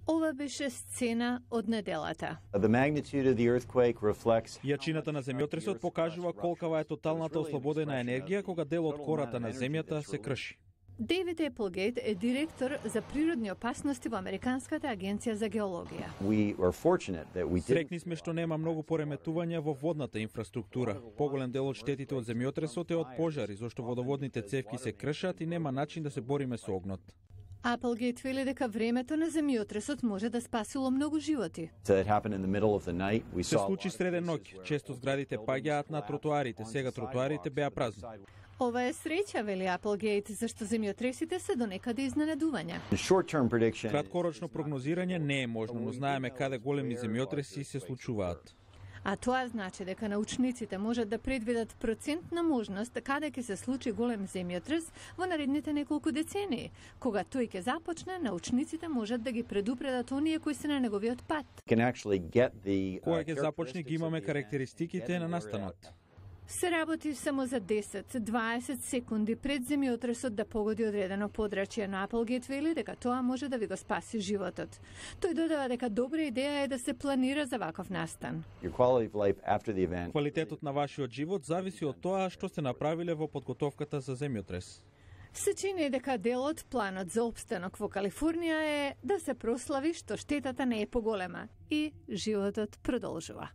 Ова беше сцена од неделата. Јачината на земјотресот покажува колкава е тоталната ослободена енергија кога дел од кората на земјата се крши. Дейвид Еплгейт е директор за природни опасности во Американската агенција за геологија. Среќни сме што нема многу пореметувања во водната инфраструктура. Поголем дел од штетите од земјотресот е од пожари, зашто водоводните цевки се кршат и нема начин да се бориме со огнот. Applegate вели дека времето на земјотресот може да спасило многу животи. Се случи среден ноќ. Често зградите паѓаат на тротоарите, сега тротоарите беа празни. Ова е среќа, вели Applegate, зашто земјотресите се до некаде изненадувања. Краткорочно прогнозирање не е можно, но знаеме каде големи земјотреси се случуваат. А тоа значи дека научниците можат да предвидат процентна можност каде ќе се случи голем земјотрес во наредните неколку децении. Кога тој ќе започне, научниците можат да ги предупредат оние кои се на неговиот пат. Кога ќе започне ги имаме карактеристиките на настанот. Се работи само за 10-20 секунди пред земјотресот да погоди одредено подрачје, но Applegate вели дека тоа може да ви го спаси животот. Тој додава дека добра идеја е да се планира за ваков настан. Квалитетот на вашиот живот зависи од тоа што сте направиле во подготовката за земјотрес. Се чини дека дел од планот за опстанок во Калифорнија е да се прослави што штетата не е поголема и животот продолжува.